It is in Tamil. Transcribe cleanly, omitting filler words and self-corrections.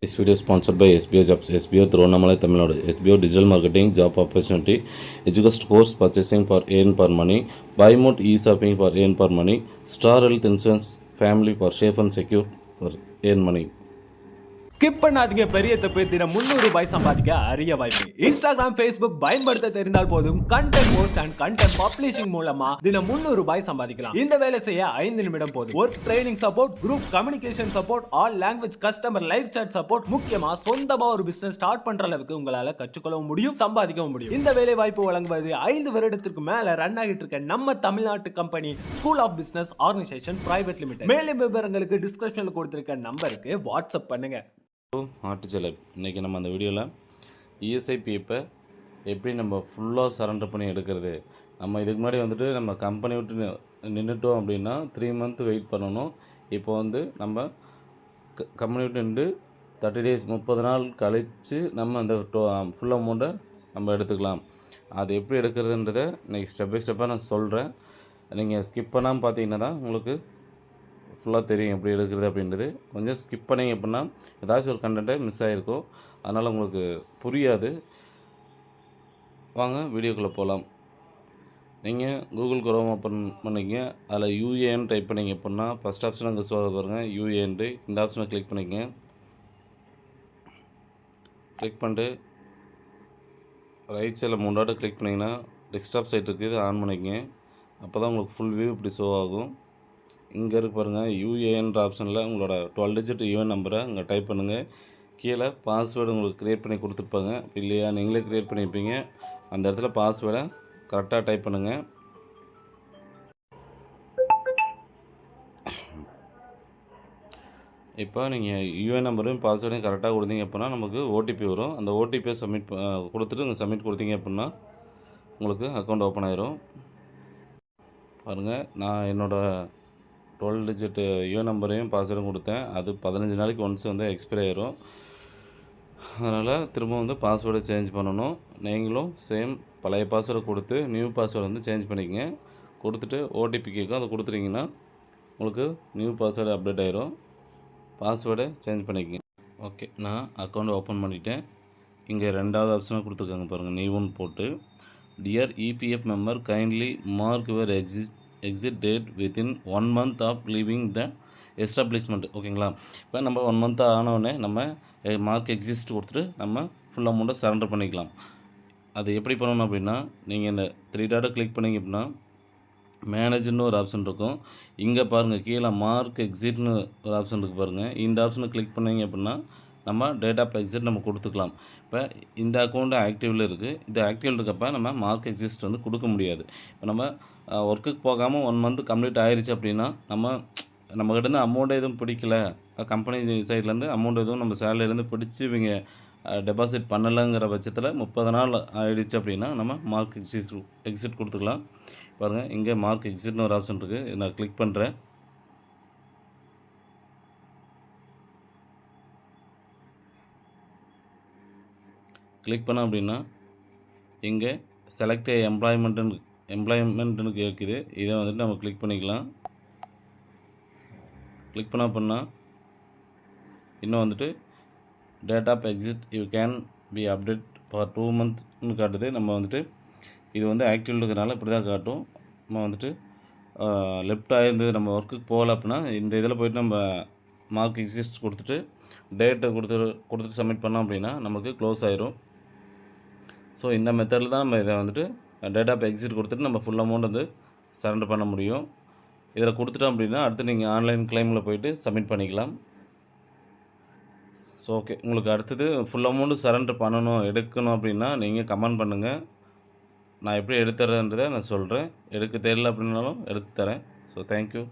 This video is sponsored by SBO Jobs, SBO Thiruvannamalai, Tamil Nadu. SBO Digital Marketing Job Opportunity, Education Course Purchasing for Earn Per Money, Buy Mode E-Shopping for Earn Per Money, Star Health Insurance Family for Safe and Secure for Earn Money. Skip பண்ணாதீங்க, பெரிய தப்பு. தினம் 300 ரூபாய் சம்பாதிக்க அரிய வாய்ப்பு. இன்ஸ்டாகிராம், ஃபேஸ்புக் பயன்படுத்த தெரிந்தால் போதும். Content post and content publishing மூலமா தினம் 300 ரூபாய் சம்பாதிக்கலாம். இந்த வேலை செய்ய 5 நிமிடம் போதும். Work training support, group communication support, all language customer live chat support, முக்கியமா சொந்தமா ஒரு பிசினஸ் ஸ்டார்ட் பண்ற அளவுக்கு உங்களால கற்றுக்கொள்ளவும் முடியும், சம்பாதிக்கவும் முடியும். இந்த வேலை வாய்ப்பு வழங்குவது 5 வருடத்திற்கு மேல ரன் ஆகிட்டு இருக்க நம்ம தமிழ்நாட்டு company school of business organisation private limited. மேலும் விவரங்களுக்கு டிஸ்கிரிப்ஷன்ல கொடுத்திருக்க நம்பருக்கு வாட்ஸ்அப் பண்ணுங்க. ஆர்டிஜலப் இன்றைக்கி நம்ம அந்த வீடியோவில் இஎஸ்ஐபிஎப்பை எப்படி நம்ம ஃபுல்லாக சரண்டர் பண்ணி எடுக்கிறது. நம்ம இதுக்கு முன்னாடி வந்துட்டு நம்ம கம்பெனி விட்டு நின்றுட்டோம் அப்படின்னா 3 மந்த் வெயிட் பண்ணணும். இப்போ வந்து நம்ம கம்பெனி விட்டு நின்று 30 days 30 நாள் கழித்து நம்ம அந்த ஃபுல் அமௌண்ட்டை நம்ம எடுத்துக்கலாம். அது எப்படி எடுக்கிறதுன்றதை இன்றைக்கி ஸ்டெப் பை ஸ்டெப்பாக நான் சொல்கிறேன். நீங்கள் ஸ்கிப் பண்ணாமல் பார்த்தீங்கன்னா தான் உங்களுக்கு ஃபுல்லாக தெரியும் எப்படி எடுக்கிறது அப்படின்றது. கொஞ்சம் ஸ்கிப் பண்ணிங்க அப்படின்னா ஏதாச்சும் ஒரு கண்டென்ட்டை மிஸ் ஆகிருக்கும், அதனால் உங்களுக்கு புரியாது. வாங்க வீடியோக்குள்ளே போகலாம். நீங்கள் கூகுள் குரோம் ஓப்பன் பண்ணிங்க, அதில் யூஏஎன் டைப் பண்ணிங்க அப்படின்னா ஃபஸ்ட் ஆப்ஷன் அங்கே ஷோ பாருங்கள், யூஏஎன்ட்டு. இந்த ஆப்ஷனை கிளிக் பண்ணிங்க. கிளிக் பண்ணிட்டு ரைட் சைடில் 3 டாட்டை கிளிக் பண்ணிங்கன்னா டெஸ்க்டாப் சைட் இருக்குது, ஆன் பண்ணிக்கங்க. அப்போ தான் உங்களுக்கு ஃபுல் வியூ இப்படி ஷோ ஆகும். இங்கே இருக்கு பாருங்கள், யூஏஎன்ற ஆப்ஷனில் உங்களோட 12 digit யூஎன் நம்பரை இங்கே டைப் பண்ணுங்கள். கீழே பாஸ்வேர்டு உங்களுக்கு க்ரியேட் பண்ணி கொடுத்துருப்பாங்க, இல்லையா நீங்களே க்ரியேட் பண்ணியிருப்பீங்க. அந்த இடத்துல பாஸ்வேர்டை கரெக்டாக டைப் பண்ணுங்கள். இப்போ நீங்கள் யூஎன் நம்பரும் பாஸ்வேர்டையும் கரெக்டாக கொடுத்தீங்க அப்படின்னா நமக்கு ஓடிபி வரும். அந்த ஓடிபியை சப்மிட் கொடுத்துட்டு இங்கே சப்மிட் கொடுத்தீங்க அப்படின்னா உங்களுக்கு அக்கௌண்ட் ஓப்பன் ஆயிரும். பாருங்கள், நான் என்னோடய 12 digit யூஎன் நம்பரையும் பாஸ்வேர்டும் கொடுத்தேன். அது 15 நாளைக்கு ஒன்ஸ் வந்து எக்ஸ்பைரி ஆயிரும். அதனால் திரும்ப வந்து பாஸ்வேர்டை சேஞ்ச் பண்ணணும். நீங்களும் சேம் பழைய பாஸ்வேர்டை கொடுத்து நியூ பாஸ்வேர்டு வந்து சேஞ்ச் பண்ணிக்கங்க. கொடுத்துட்டு ஓடிபி கேட்கும், அதை கொடுத்துட்டிங்கன்னா உங்களுக்கு நியூ பாஸ்வேர்டு அப்டேட் ஆயிரும். பாஸ்வேர்டை சேஞ்ச் பண்ணிக்கங்க. ஓகே, நான் அக்கௌண்ட் ஓப்பன் பண்ணிட்டேன். இங்கே 2வது ஆப்ஷனாக கொடுத்துருக்காங்க பாருங்கள், நியூன்னு போட்டு. Dear EPF member kindly mark your exit date within 1 month of leaving the establishment. ஓகேங்களா? இப்போ நம்ம 1 month ஆனவுடனே நம்ம மார்க் எக்ஸிஸ்ட் கொடுத்துட்டு நம்ம ஃபுல் அமௌண்ட்டை சரண்டர் பண்ணிக்கலாம். அது எப்படி பண்ணணும் அப்படின்னா, நீங்கள் இந்த 3 டாட்டை கிளிக் பண்ணிங்க அப்படின்னா மேனேஜர்னு ஒரு ஆப்ஷன் இருக்கும். இங்கே பாருங்கள், கீழே மார்க் எக்ஸிட்னு ஒரு ஆப்ஷன் இருக்குது பாருங்கள். இந்த ஆப்ஷனை கிளிக் பண்ணிங்க அப்படின்னா நம்ம டேட் ஆஃப் எக்ஸிட் நம்ம கொடுத்துக்கலாம். இப்போ இந்த அக்கௌண்ட்டு ஆக்டிவில் இருக்குது. இது ஆக்டிவில் இருக்கப்போ நம்ம மார்க் எக்ஸிஸ்ட் வந்து கொடுக்க முடியாது. இப்போ நம்ம ஒர்க்குக்கு போகாமல் 1 month கம்ப்ளீட் ஆயிடுச்சு அப்படின்னா நம்மக்கிட்டேருந்து அமௌண்ட் எதுவும் பிடிக்கல, கம்பெனி சைட்லேருந்து அமௌண்ட் எதுவும் நம்ம சேலரிலேருந்து பிடிச்சி இவங்க டெபாசிட் பண்ணலைங்கிற பட்சத்தில் 30 நாள் ஆகிடுச்சு அப்படின்னா நம்ம மார்க் எக்ஸிட் கொடுத்துக்கலாம். பாருங்கள், இங்கே மார்க் எக்ஸிட்னு ஒரு ஆப்ஷன் இருக்குது, நான் கிளிக் பண்ணுறேன். கிளிக் பண்ணோம் அப்படின்னா இங்கே செலக்ட் எம்ப்ளாய்மெண்ட்டுன்னு இருக்குது. இதை வந்துட்டு நம்ம கிளிக் பண்ணிக்கலாம். கிளிக் பண்ண அப்படின்னா இன்னும் வந்துட்டு date of exit you can be update for 2 monthsன்னு காட்டுது. நம்ம வந்துட்டு இது வந்து ஆக்டிவ் இருக்கிறனால இப்படி தான் காட்டும். நம்ம வந்துட்டு லெஃப்ட் ஆகிருந்தது, நம்ம ஒர்க்குக்கு போகல அப்படின்னா இந்த இதில் போய்ட்டு நம்ம மார்க் எக்ஸிஸ்ட் கொடுத்துட்டு டேட்டை கொடுத்துட்டு சப்மிட் பண்ணோம் அப்படின்னா நமக்கு க்ளோஸ் ஆயிரும். ஸோ இந்த மெத்தடில் தான் நம்ம இதை வந்துட்டு டேட் ஆஃப் எக்ஸிட் கொடுத்துட்டு நம்ம ஃபுல் அமௌண்ட் வந்து சரண்டர் பண்ண முடியும். இதில் கொடுத்துட்டோம் அப்படின்னா அடுத்து நீங்கள் ஆன்லைன் கிளைமில் போய்ட்டு சப்மிட் பண்ணிக்கலாம். ஸோ ஓகே, உங்களுக்கு அடுத்தது ஃபுல் அமௌண்ட்டு சரண்டர் பண்ணணும், எடுக்கணும் அப்படின்னா நீங்கள் கமெண்ட் பண்ணுங்கள். நான் எப்படி எடுத்துறதுன்றதை நான் சொல்கிறேன். எடுக்க தெரியல அப்படின்னாலும் எடுத்து தரேன். So thank you.